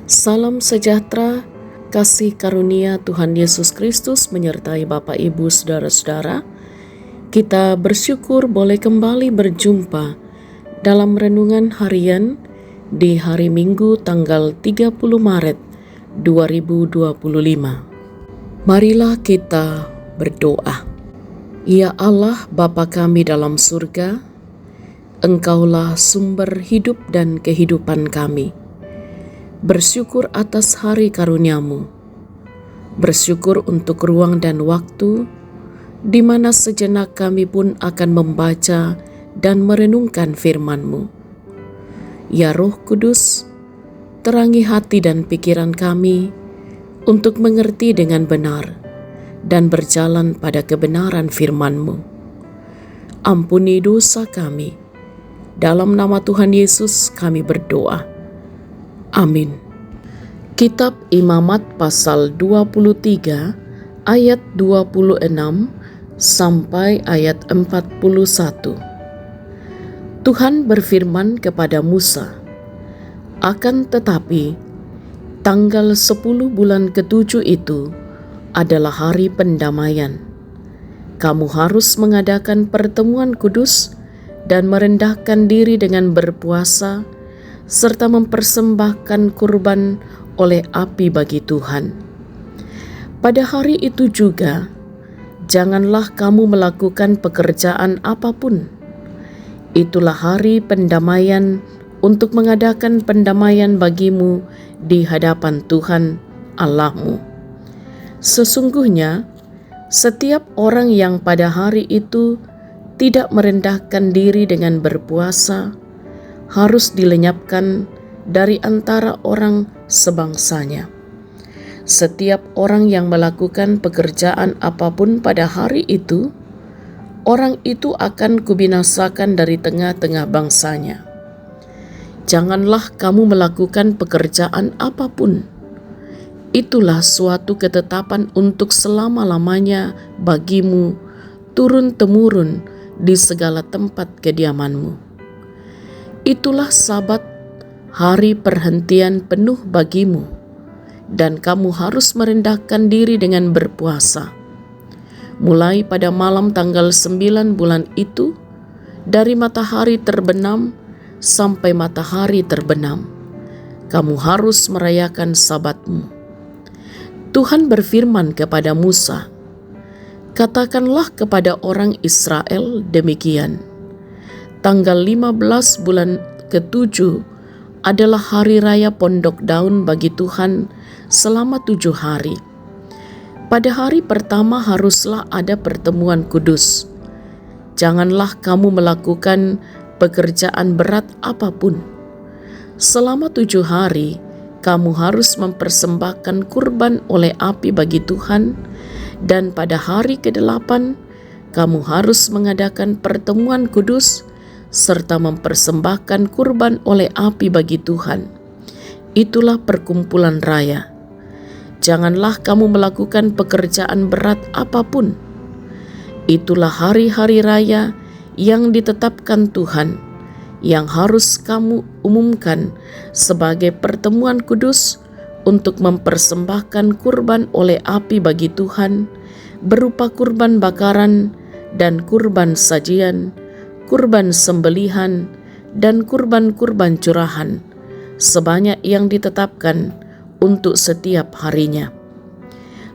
Salam sejahtera, kasih karunia Tuhan Yesus Kristus menyertai Bapak Ibu Saudara-saudara. Kita bersyukur boleh kembali berjumpa dalam renungan harian di hari Minggu tanggal 30 Maret 2025. Marilah kita berdoa. Ya Allah Bapa kami dalam surga, Engkaulah sumber hidup dan kehidupan kami. Bersyukur atas hari karunia-Mu, bersyukur untuk ruang dan waktu di mana sejenak kami pun akan membaca dan merenungkan firman-Mu. Ya Roh Kudus, terangi hati dan pikiran kami untuk mengerti dengan benar dan berjalan pada kebenaran firman-Mu. Ampuni dosa kami, dalam nama Tuhan Yesus kami berdoa. Amin. Kitab Imamat pasal 23 ayat 26 sampai ayat 41. Tuhan berfirman kepada Musa, "Akan tetapi tanggal 10 bulan ke-7 itu adalah hari pendamaian. Kamu harus mengadakan pertemuan kudus dan merendahkan diri dengan berpuasa serta mempersembahkan kurban oleh api bagi Tuhan. Pada hari itu juga, janganlah kamu melakukan pekerjaan apapun. Itulah hari pendamaian untuk mengadakan pendamaian bagimu di hadapan Tuhan Allahmu. Sesungguhnya, setiap orang yang pada hari itu tidak merendahkan diri dengan berpuasa, harus dilenyapkan dari antara orang sebangsanya. Setiap orang yang melakukan pekerjaan apapun pada hari itu, orang itu akan kubinasakan dari tengah-tengah bangsanya. Janganlah kamu melakukan pekerjaan apapun. Itulah suatu ketetapan untuk selama-lamanya bagimu, turun-temurun di segala tempat kediamanmu. Itulah Sabat, hari perhentian penuh bagimu, dan kamu harus merendahkan diri dengan berpuasa. Mulai pada malam tanggal 9 bulan itu, dari matahari terbenam sampai matahari terbenam, kamu harus merayakan Sabatmu." Tuhan berfirman kepada Musa, "Katakanlah kepada orang Israel demikian, tanggal 15 bulan ke-7 adalah hari raya pondok daun bagi Tuhan selama 7 hari. Pada hari pertama haruslah ada pertemuan kudus. Janganlah kamu melakukan pekerjaan berat apapun. Selama 7 hari, kamu harus mempersembahkan kurban oleh api bagi Tuhan, dan pada hari ke-8, kamu harus mengadakan pertemuan kudus serta mempersembahkan kurban oleh api bagi Tuhan. Itulah perkumpulan raya. Janganlah kamu melakukan pekerjaan berat apapun. Itulah hari-hari raya yang ditetapkan Tuhan, yang harus kamu umumkan sebagai pertemuan kudus untuk mempersembahkan kurban oleh api bagi Tuhan, berupa kurban bakaran dan kurban sajian, kurban sembelihan, dan kurban-kurban curahan, sebanyak yang ditetapkan untuk setiap harinya.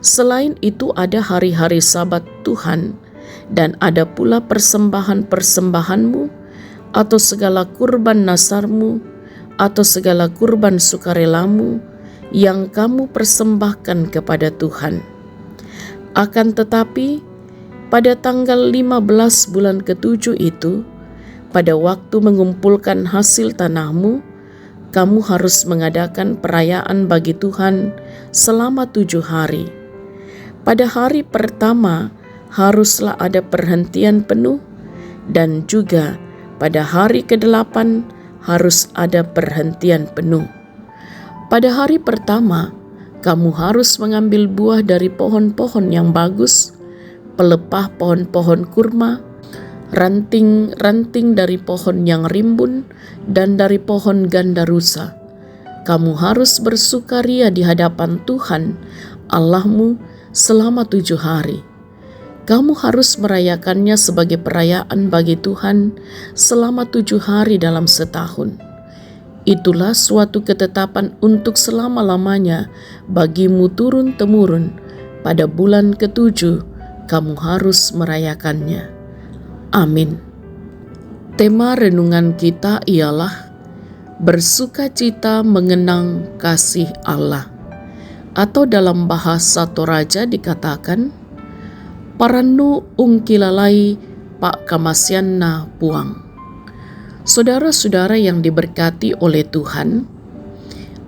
Selain itu ada hari-hari Sabat Tuhan, dan ada pula persembahan-persembahanmu, atau segala kurban nasarmu, atau segala kurban sukarelamu yang kamu persembahkan kepada Tuhan. Akan tetapi, pada tanggal 15 bulan ke-7 itu, pada waktu mengumpulkan hasil tanahmu, kamu harus mengadakan perayaan bagi Tuhan selama 7 hari. Pada hari pertama haruslah ada perhentian penuh, dan juga pada hari ke-8 harus ada perhentian penuh. Pada hari pertama, kamu harus mengambil buah dari pohon-pohon yang bagus, pelepah pohon-pohon kurma, ranting-ranting dari pohon yang rimbun, dan dari pohon gandarusa. kamu harus bersukaria di hadapan Tuhan Allahmu selama 7 hari. Kamu harus merayakannya sebagai perayaan bagi Tuhan selama 7 hari dalam setahun. Itulah suatu ketetapan untuk selama-lamanya bagimu turun-temurun. Pada bulan ke-7 kamu harus merayakannya. Amin. Tema renungan kita ialah bersukacita mengenang kasih Allah. Atau dalam bahasa Toraja dikatakan, Paranu ungkilalai pak kamasyanna puang. Saudara-saudara yang diberkati oleh Tuhan,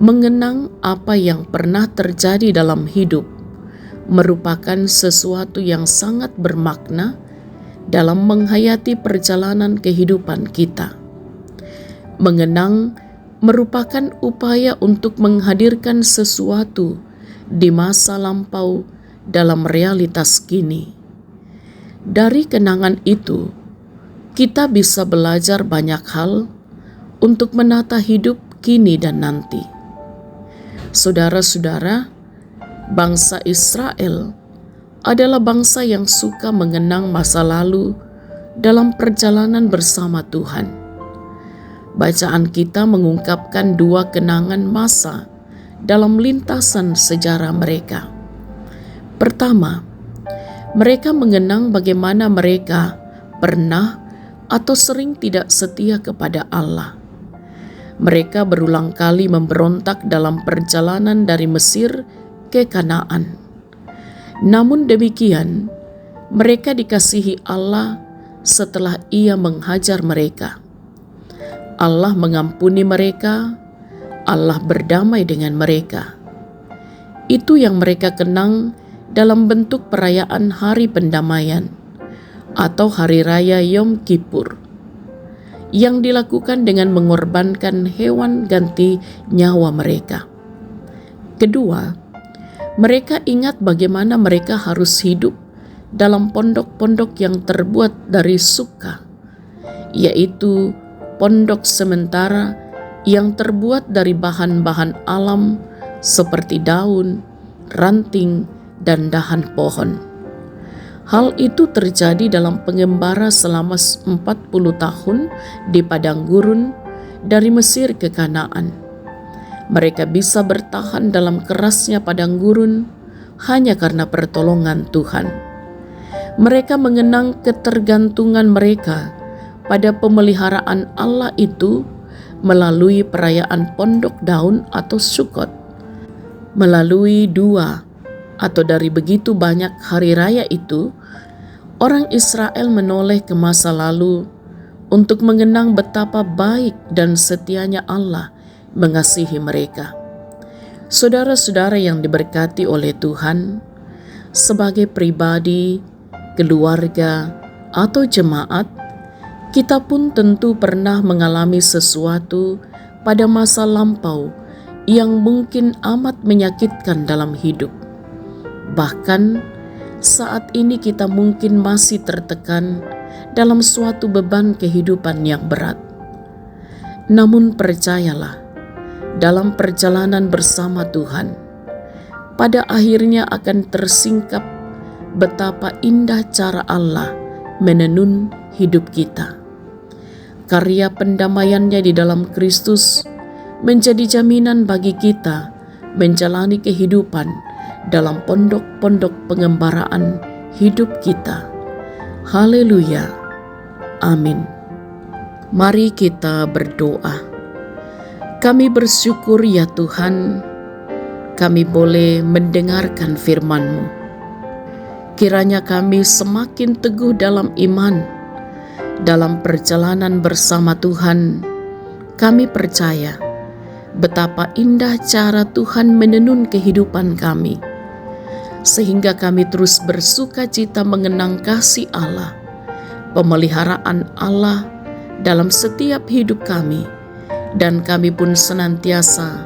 mengenang apa yang pernah terjadi dalam hidup merupakan sesuatu yang sangat bermakna dalam menghayati perjalanan kehidupan kita. Mengenang merupakan upaya untuk menghadirkan sesuatu di masa lampau dalam realitas kini. Dari kenangan itu, kita bisa belajar banyak hal untuk menata hidup kini dan nanti. Saudara-saudara, bangsa Israel adalah bangsa yang suka mengenang masa lalu dalam perjalanan bersama Tuhan. Bacaan kita mengungkapkan 2 kenangan masa dalam lintasan sejarah mereka. Pertama, mereka mengenang bagaimana mereka pernah atau sering tidak setia kepada Allah. Mereka berulang kali memberontak dalam perjalanan dari Mesir ke Kanaan. Namun demikian, mereka dikasihi Allah setelah Ia menghajar mereka. Allah mengampuni mereka, Allah berdamai dengan mereka. Itu yang mereka kenang dalam bentuk perayaan Hari Pendamaian atau Hari Raya Yom Kippur yang dilakukan dengan mengorbankan hewan ganti nyawa mereka. Kedua, mereka ingat bagaimana mereka harus hidup dalam pondok-pondok yang terbuat dari suka, yaitu pondok sementara yang terbuat dari bahan-bahan alam seperti daun, ranting, dan dahan pohon. Hal itu terjadi dalam pengembara selama 40 tahun di padang gurun dari Mesir ke Kanaan. Mereka bisa bertahan dalam kerasnya padang gurun hanya karena pertolongan Tuhan. Mereka mengenang ketergantungan mereka pada pemeliharaan Allah itu melalui perayaan pondok daun atau Sukkot. Melalui 2 atau dari begitu banyak hari raya itu, orang Israel menoleh ke masa lalu untuk mengenang betapa baik dan setianya Allah mengasihi mereka. Saudara-saudara yang diberkati oleh Tuhan, sebagai pribadi, keluarga, atau jemaat, kita pun tentu pernah mengalami sesuatu pada masa lampau yang mungkin amat menyakitkan dalam hidup. Bahkan saat ini kita mungkin masih tertekan dalam suatu beban kehidupan yang berat. Namun percayalah, dalam perjalanan bersama Tuhan, pada akhirnya akan tersingkap betapa indah cara Allah menenun hidup kita. Karya pendamaiannya di dalam Kristus menjadi jaminan bagi kita menjalani kehidupan dalam pondok-pondok pengembaraan hidup kita. Haleluya. Amin. Mari kita berdoa. Kami bersyukur ya Tuhan, kami boleh mendengarkan firman-Mu. Kiranya kami semakin teguh dalam iman. Dalam perjalanan bersama Tuhan, kami percaya betapa indah cara Tuhan menenun kehidupan kami, sehingga kami terus bersuka cita mengenang kasih Allah, pemeliharaan Allah dalam setiap hidup kami, dan kami pun senantiasa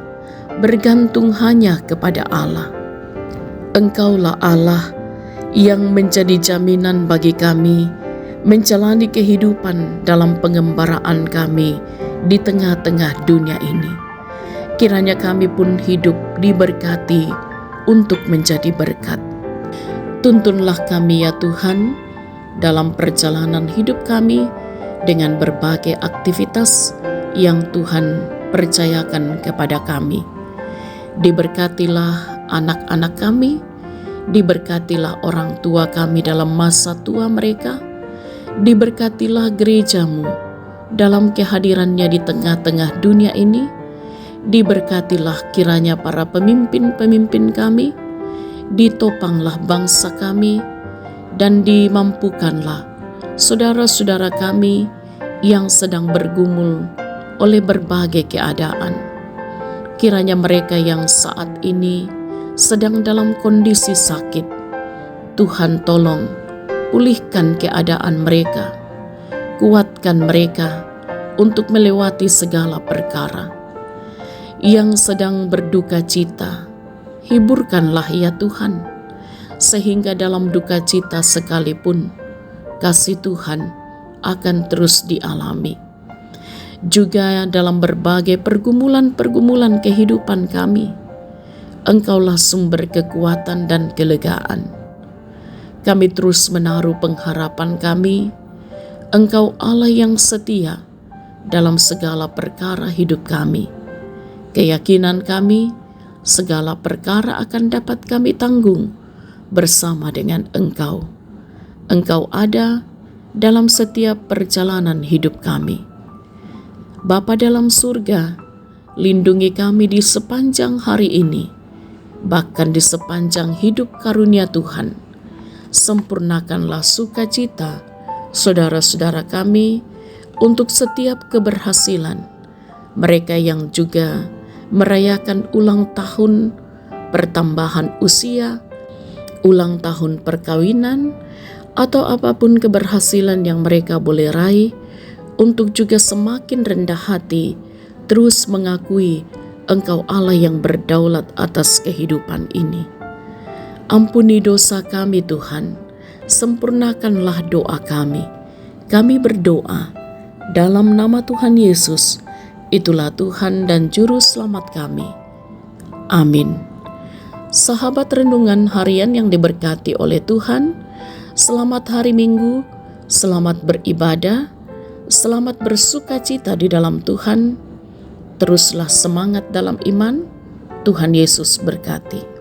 bergantung hanya kepada Allah. Engkaulah Allah yang menjadi jaminan bagi kami menjalani kehidupan dalam pengembaraan kami di tengah-tengah dunia ini. Kiranya kami pun hidup diberkati untuk menjadi berkat. Tuntunlah kami ya Tuhan dalam perjalanan hidup kami dengan berbagai aktivitas yang Tuhan percayakan kepada kami. Diberkatilah anak-anak kami, diberkatilah orang tua kami dalam masa tua mereka, diberkatilah gerejamu dalam kehadirannya di tengah-tengah dunia ini, diberkatilah kiranya para pemimpin-pemimpin kami, ditopanglah bangsa kami, dan dimampukanlah saudara-saudara kami yang sedang bergumul oleh berbagai keadaan. Kiranya mereka yang saat ini sedang dalam kondisi sakit, Tuhan tolong pulihkan keadaan mereka, kuatkan mereka untuk melewati segala perkara. Yang sedang berduka cita, hiburkanlah ya Tuhan, sehingga dalam duka cita sekalipun kasih Tuhan akan terus dialami. Juga dalam berbagai pergumulan-pergumulan kehidupan kami, Engkaulah sumber kekuatan dan kelegaan. Kami terus menaruh pengharapan kami, Engkau Allah yang setia dalam segala perkara hidup kami. Keyakinan kami, segala perkara akan dapat kami tanggung bersama dengan Engkau. Engkau ada dalam setiap perjalanan hidup kami. Bapa dalam surga, lindungi kami di sepanjang hari ini, bahkan di sepanjang hidup karunia Tuhan. Sempurnakanlah sukacita saudara-saudara kami untuk setiap keberhasilan. Mereka yang juga merayakan ulang tahun pertambahan usia, ulang tahun perkawinan, atau apapun keberhasilan yang mereka boleh raih, untuk juga semakin rendah hati terus mengakui Engkau Allah yang berdaulat atas kehidupan ini. Ampuni dosa kami Tuhan, sempurnakanlah doa kami. Kami berdoa dalam nama Tuhan Yesus, itulah Tuhan dan Juru Selamat kami. Amin. Sahabat renungan harian yang diberkati oleh Tuhan, selamat hari Minggu, selamat beribadah, selamat bersuka cita di dalam Tuhan. Teruslah semangat dalam iman. Tuhan Yesus berkati.